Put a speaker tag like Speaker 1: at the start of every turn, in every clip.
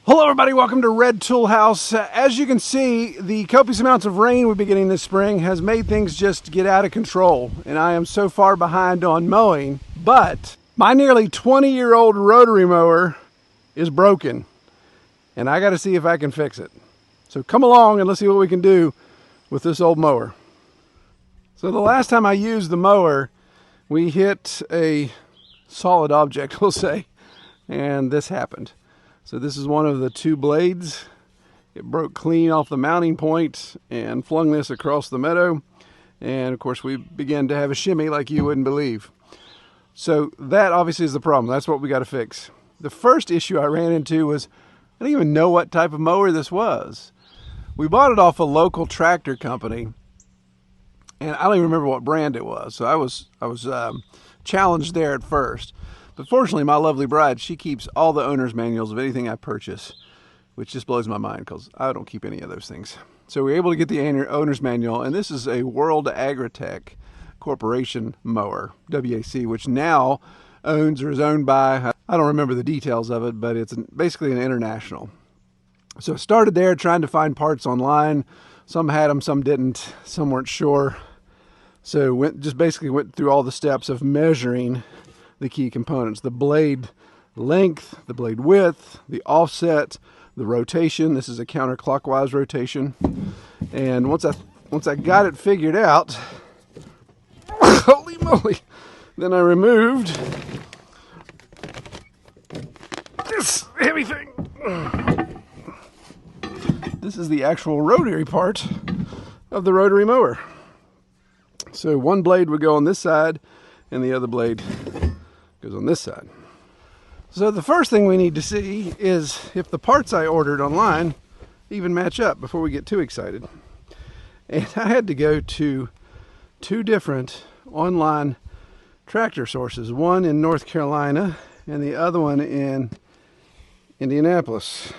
Speaker 1: Hello everybody, welcome to Red Tool House. As you can see, the copious amounts of rain we've been getting this spring has made things just get out of control, and I am so far behind on mowing. But my nearly 20-year-old rotary mower is broken, and I got to see if I can fix it. So come along and let's see what we can do with this old mower. So the last time I used the mower, we hit a solid object, we'll say, and this happened. So this is one of the two blades. It broke clean off the mounting point and flung this across the meadow. And of course we began to have a shimmy like you wouldn't believe. So that obviously is the problem. That's what we got to fix. The first issue I ran into was I didn't even know what type of mower this was. We bought it off a local tractor company, and I don't even remember what brand it was. So I was challenged there at first. But fortunately, my lovely bride, she keeps all the owner's manuals of anything I purchase, which just blows my mind because I don't keep any of those things. So we were able to get the owner's manual, and this is a World Agritech Corporation mower, WAC, which now owns or is owned by, I don't remember the details of it, but it's basically an international. So I started there trying to find parts online. Some had them, some didn't, some weren't sure. So basically went through all the steps of measuring the key components: the blade length, the blade width, the offset, the rotation. This is a counterclockwise rotation. And once I got it figured out, holy moly, then I removed this heavy thing. This is the actual rotary part of the rotary mower. So one blade would go on this side and the other blade goes on this side. So the first thing we need to see is if the parts I ordered online even match up before we get too excited. And I had to go to two different online tractor sources, one in North Carolina and the other one in Indianapolis.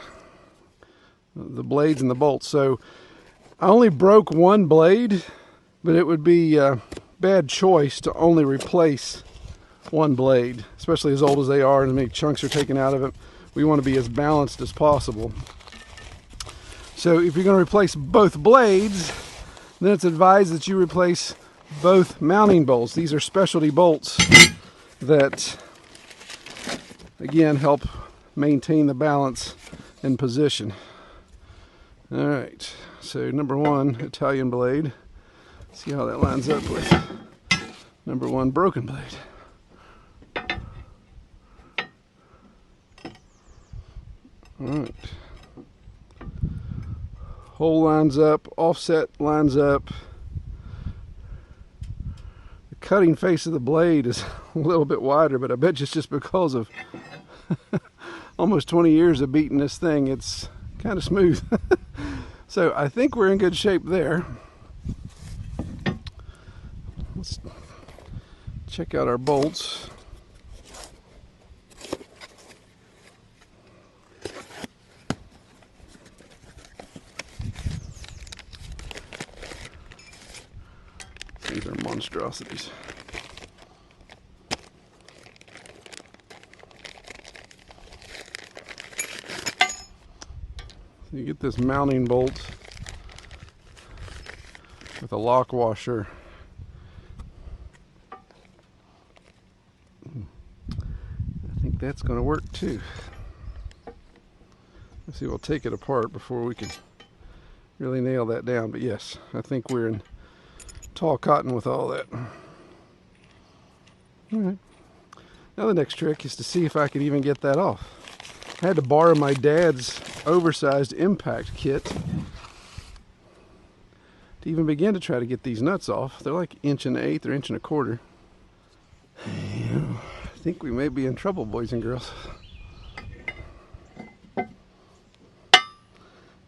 Speaker 1: The blades and the bolts. So I only broke one blade, but it would be a bad choice to only replace one blade, especially as old as they are and as many chunks are taken out of it. We want to be as balanced as possible. So if you're going to replace both blades, then it's advised that you replace both mounting bolts. These are specialty bolts that, again, help maintain the balance and position. All right, so number one, Italian blade. See how that lines up with number one, broken blade. All right. Hole lines up, offset lines up. The cutting face of the blade is a little bit wider, but I bet you it's just because of almost 20 years of beating this thing. It's kind of smooth. So I think we're in good shape there. Let's check out our bolts. These are monstrosities. So you get this mounting bolt with a lock washer. I think that's going to work too. Let's see, we'll take it apart before we can really nail that down. But yes, I think we're in tall cotton with all that. All right. Now the next trick is to see if I could even get that off. I had to borrow my dad's oversized impact kit to even begin to try to get these nuts off. They're like 1.125" or 1.25". I think we may be in trouble, boys and girls.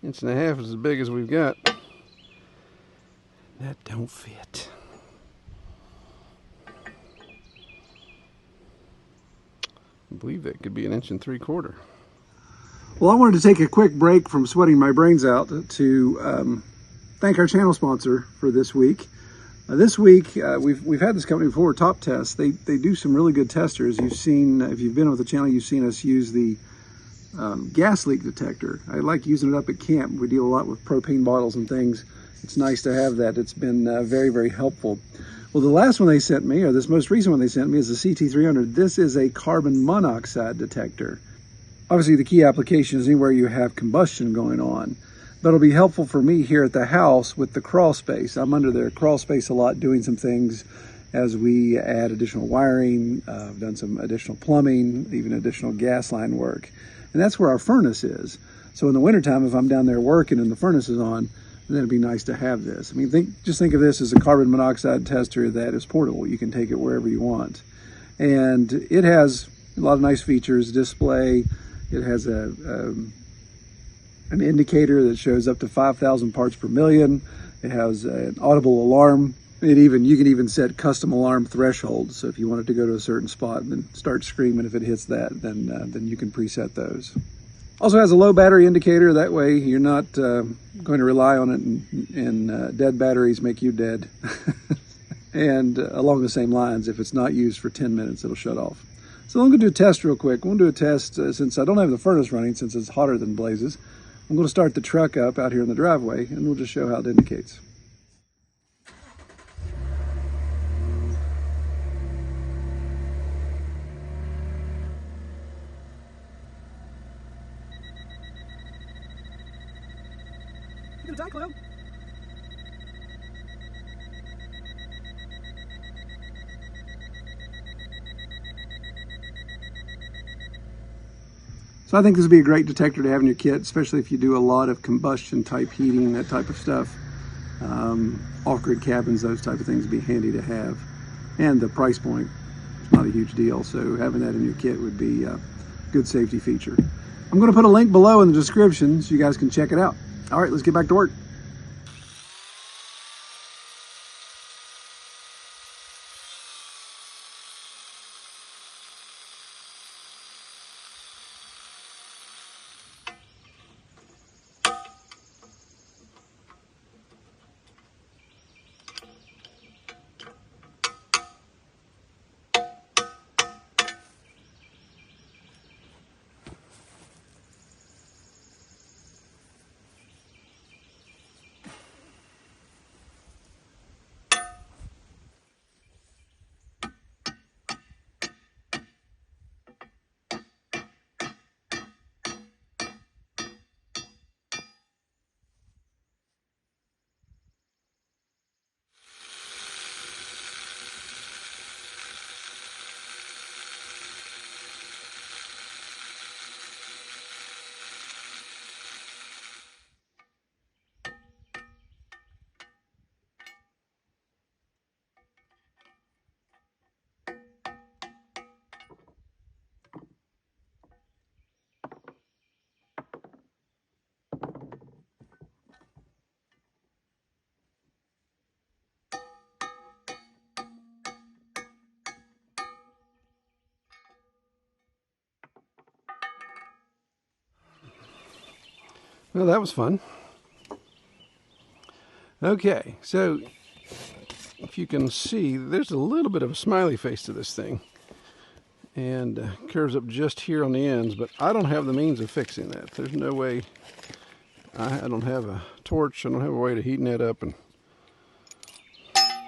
Speaker 1: 1.5" is as big as we've got. That don't fit. I believe that could be 1.75". Well, I wanted to take a quick break from sweating my brains out to thank our channel sponsor for this week. This week, we've had this company before, TopTes. They do some really good testers. You've seen, if you've been with the channel, you've seen us use the gas leak detector. I like using it up at camp. We deal a lot with propane bottles and things. It's nice to have that. It's been very, very helpful. Well, the last one they sent me, or this most recent one they sent me, is the CT300. This is a carbon monoxide detector. Obviously, the key application is anywhere you have combustion going on. But it'll be helpful for me here at the house with the crawl space. I'm under the crawl space a lot doing some things as we add additional wiring. I've done some additional plumbing, even additional gas line work. And that's where our furnace is. So in the wintertime, if I'm down there working and the furnace is on, then it'd be nice to have this. I mean, just think of this as a carbon monoxide tester that is portable. You can take it wherever you want. And it has a lot of nice features, display. It has an indicator that shows up to 5,000 parts per million. It has an audible alarm. You can even set custom alarm thresholds. So if you want it to go to a certain spot and then start screaming if it hits that, then you can preset those. Also has a low battery indicator. That way you're not going to rely on it and dead batteries make you dead. And along the same lines, if it's not used for 10 minutes, it'll shut off. So I'm going to do a test real quick. I'm going to do a test since I don't have the furnace running, since it's hotter than blazes. I'm going to start the truck up out here in the driveway, and we'll just show how it indicates. You gonna die, Cleo? So I think this would be a great detector to have in your kit, especially if you do a lot of combustion type heating, that type of stuff. Off-grid cabins, those type of things would be handy to have. And the price point is not a huge deal, so having that in your kit would be a good safety feature. I'm going to put a link below in the description so you guys can check it out. All right, let's get back to work. Well, that was fun. Okay, so if you can see, there's a little bit of a smiley face to this thing. And curves up just here on the ends, but I don't have the means of fixing that. There's no way. I don't have a torch. I don't have a way to heating that up and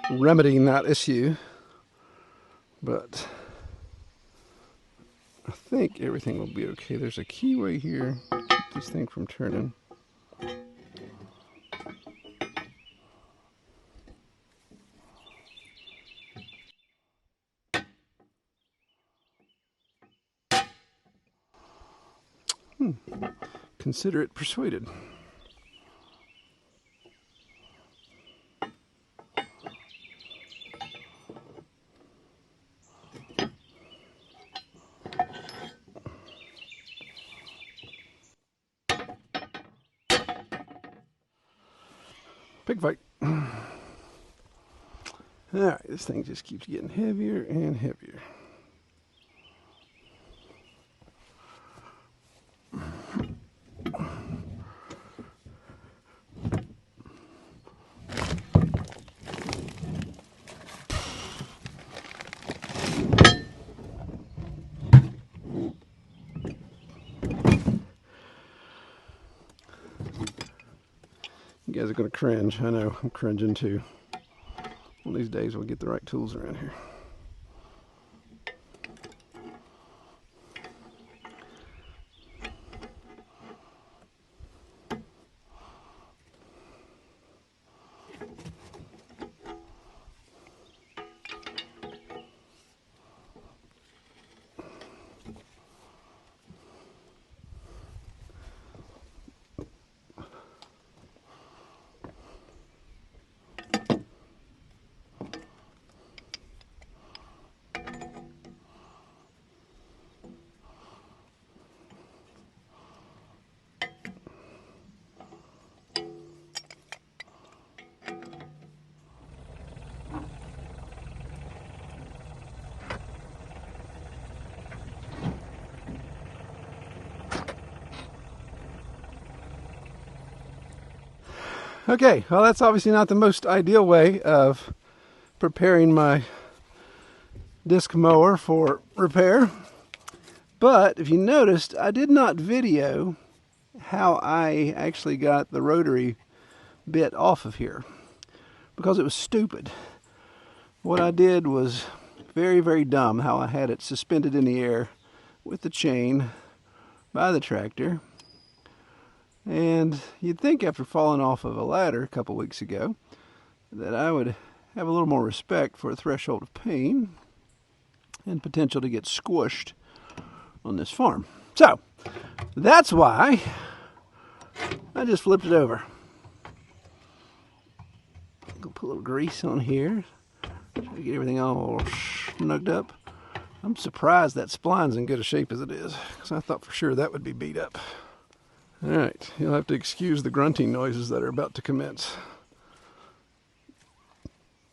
Speaker 1: remedying that issue. But I think everything will be okay. There's a keyway here to keep this thing from turning. Consider it persuaded. Pig fight. All right, this thing just keeps getting heavier and heavier. You guys are going to cringe. I know, I'm cringing too. One of these days we'll get the right tools around here. Okay, well that's obviously not the most ideal way of preparing my disc mower for repair. But if you noticed, I did not video how I actually got the rotary bit off of here because it was stupid. What I did was very, very dumb, how I had it suspended in the air with the chain by the tractor. And you'd think after falling off of a ladder a couple weeks ago that I would have a little more respect for a threshold of pain and potential to get squished on this farm. So that's why I just flipped it over. Go put a little grease on here. Try to get everything all snugged up. I'm surprised that spline's in good a shape as it is, because I thought for sure that would be beat up. Alright, you'll have to excuse the grunting noises that are about to commence.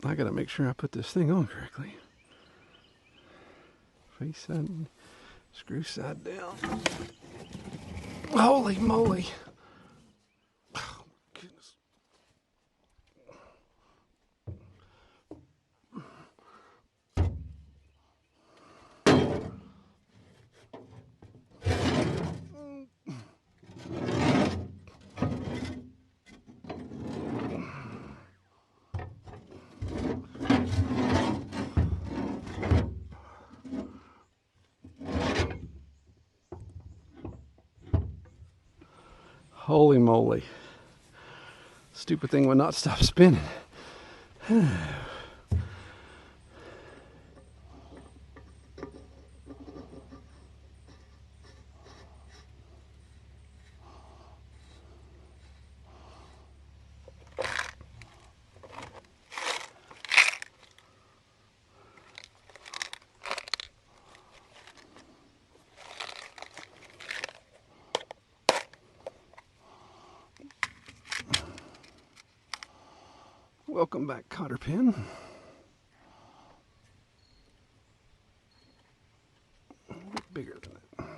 Speaker 1: I gotta make sure I put this thing on correctly. Face side, screw side down. Holy moly! Oh my goodness. Holy moly. Stupid thing would not stop spinning. Welcome back, cotter pin. A bit bigger than that.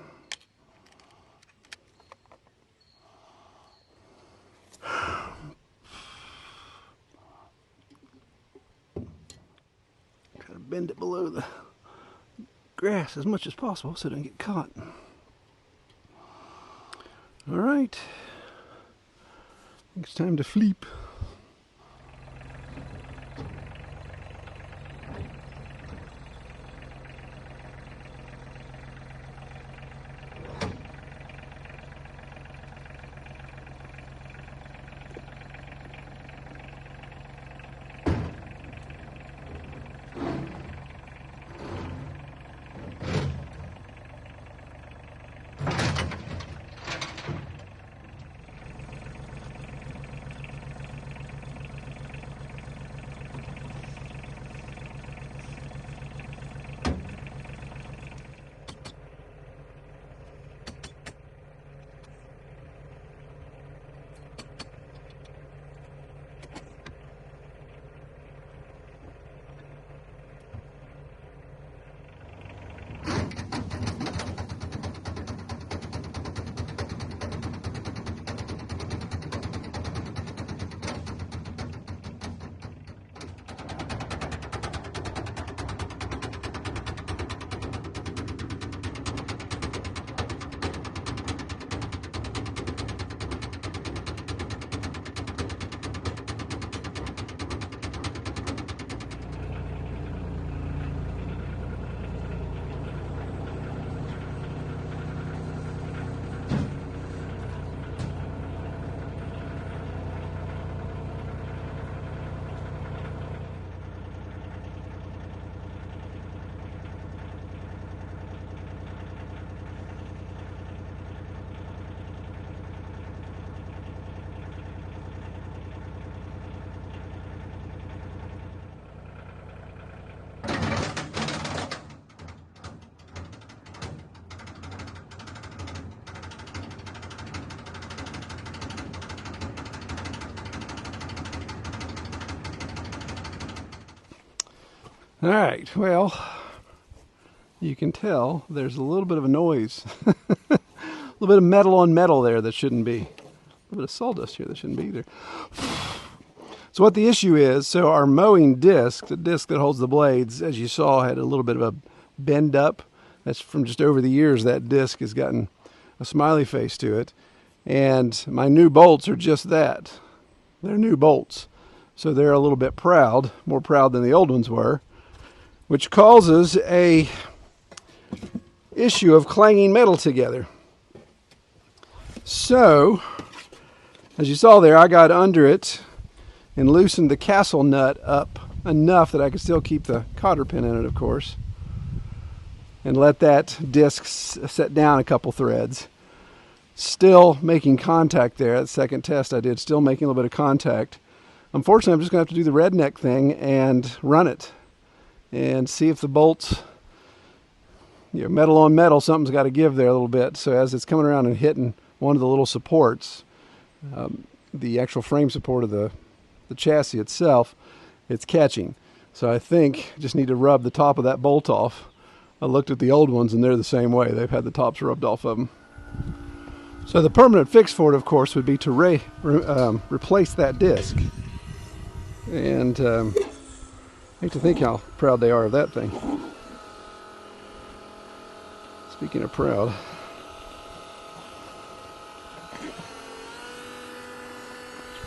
Speaker 1: Try to bend it below the grass as much as possible so it doesn't get caught. All right. I think it's time to fleep. All right, well, you can tell there's a little bit of a noise. A little bit of metal on metal there that shouldn't be. A little bit of sawdust here that shouldn't be there. So what the issue is, so our mowing disc, the disc that holds the blades, as you saw, had a little bit of a bend up. That's from just over the years that disc has gotten a smiley face to it. And my new bolts are just that. They're new bolts. So they're a little bit proud, more proud than the old ones were, which causes a issue of clanging metal together. So, as you saw there, I got under it and loosened the castle nut up enough that I could still keep the cotter pin in it, of course, and let that disc set down a couple threads. Still making contact there. That second test I did, still making a little bit of contact. Unfortunately, I'm just going to have to do the redneck thing and run it and see if the bolts, metal on metal, something's got to give there a little bit. So as it's coming around and hitting one of the little supports, the actual frame support of the chassis itself, it's catching. So I think I just need to rub the top of that bolt off. I looked at the old ones and they're the same way. They've had the tops rubbed off of them. So the permanent fix for it, of course, would be to replace that disc. And I hate to think how proud they are of that thing. Speaking of proud,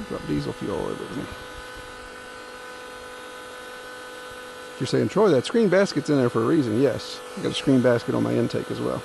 Speaker 1: drop diesel fuel all over me. If you're saying, Troy, that screen basket's in there for a reason, yes. I got a screen basket on my intake as well.